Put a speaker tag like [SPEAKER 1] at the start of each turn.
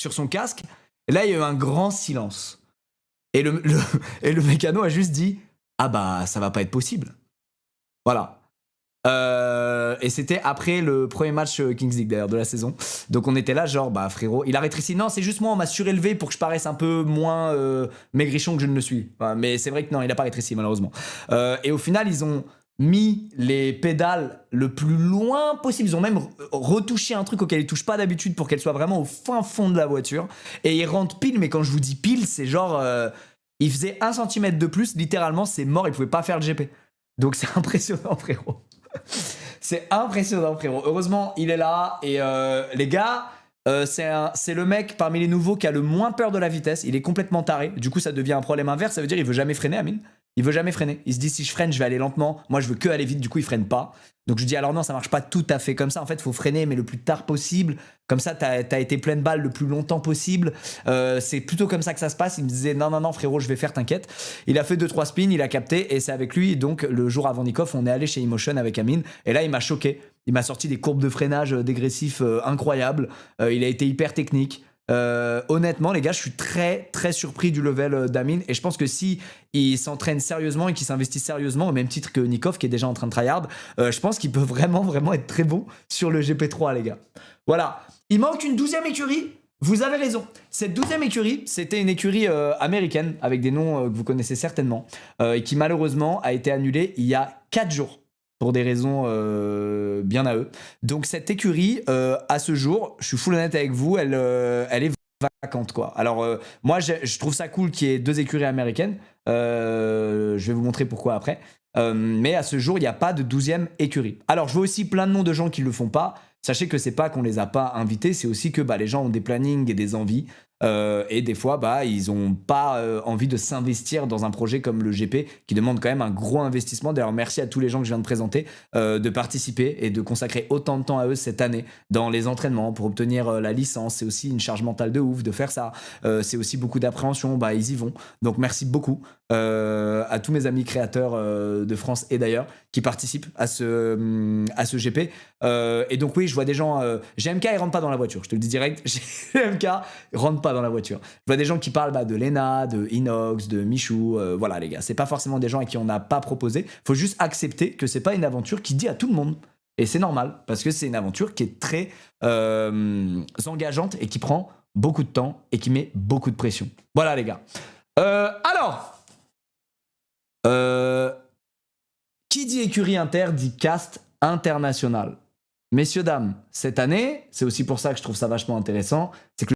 [SPEAKER 1] sur son casque. Et là, il y a eu un grand silence. Et et le mécano a juste dit « Ah bah, ça va pas être possible. » Voilà. Et c'était après le premier match Kings League d'ailleurs de la saison. Donc on était là genre bah frérot, il a rétréci. Non c'est juste moi, on m'a surélevé pour que je paraisse un peu moins maigrichon que je ne le suis. Enfin, mais c'est vrai que non, il a pas rétréci malheureusement. Et au final ils ont mis les pédales le plus loin possible. Ils ont même retouché un truc auquel ils touchent pas d'habitude pour qu'elles soient vraiment au fin fond de la voiture. Et ils rentrent pile, mais quand je vous dis pile, c'est genre il faisait 1 cm de plus, littéralement c'est mort, il pouvait pas faire le GP. Donc c'est impressionnant frérot. C'est impressionnant frérot. Heureusement il est là et les gars c'est le mec parmi les nouveaux qui a le moins peur de la vitesse. Il est complètement taré. Du coup ça devient un problème inverse. Ça veut dire il veut jamais freiner Amine. Il veut jamais freiner. Il se dit si je freine je vais aller lentement. Moi je veux que aller vite. Du coup il freine pas. Donc je dis alors non ça marche pas tout à fait comme ça. En fait il faut freiner mais le plus tard possible. Comme ça t'as été pleine balle le plus longtemps possible. C'est plutôt comme ça que ça se passe. Il me disait non frérot je vais faire t'inquiète. Il a fait 2-3 spins, il a capté et c'est avec lui. Donc le jour avant Nikoff on est allé chez Emotion avec Amine. Et là il m'a choqué. Il m'a sorti des courbes de freinage dégressifs incroyables. Il a été hyper technique. Honnêtement les gars je suis très très surpris du level d'Amine et je pense que si il s'entraîne sérieusement et qu'il s'investit sérieusement au même titre que Nikoff qui est déjà en train de tryhard, je pense qu'il peut vraiment être très bon sur le GP3 les gars. Voilà, il manque une 12e écurie. Vous avez raison, cette 12e écurie c'était une écurie américaine avec des noms que vous connaissez certainement et qui malheureusement a été annulée il y a 4 jours pour des raisons bien à eux. Donc cette écurie, à ce jour, je suis full honnête avec vous, elle est vacante quoi. Alors moi je trouve ça cool qu'il y ait 2 écuries américaines, je vais vous montrer pourquoi après. Mais à ce jour, il n'y a pas de 12e écurie. Alors je vois aussi plein de noms de gens qui ne le font pas. Sachez que c'est pas qu'on les a pas invités, c'est aussi que les gens ont des plannings et des envies. Et des fois, ils n'ont pas envie de s'investir dans un projet comme le GP qui demande quand même un gros investissement. D'ailleurs, merci à tous les gens que je viens de présenter de participer et de consacrer autant de temps à eux cette année dans les entraînements pour obtenir la licence. C'est aussi une charge mentale de ouf de faire ça. C'est aussi beaucoup d'appréhension. Ils y vont. Donc, merci beaucoup à tous mes amis créateurs de France et d'ailleurs qui participent à ce GP. Et donc, oui, je vois des gens. GMK, il rentre pas dans la voiture. Je te le dis direct. GMK rentre pas dans la voiture. Je vois des gens qui parlent de Lena, de Inox, de Michou. Voilà, les gars. C'est pas forcément des gens à qui on n'a pas proposé. Faut juste accepter que c'est pas une aventure qui dit à tout le monde. Et c'est normal, parce que c'est une aventure qui est très engageante et qui prend beaucoup de temps et qui met beaucoup de pression. Voilà, les gars. Alors. Qui dit écurie inter dit cast international. Messieurs, dames, cette année, c'est aussi pour ça que je trouve ça vachement intéressant, c'est que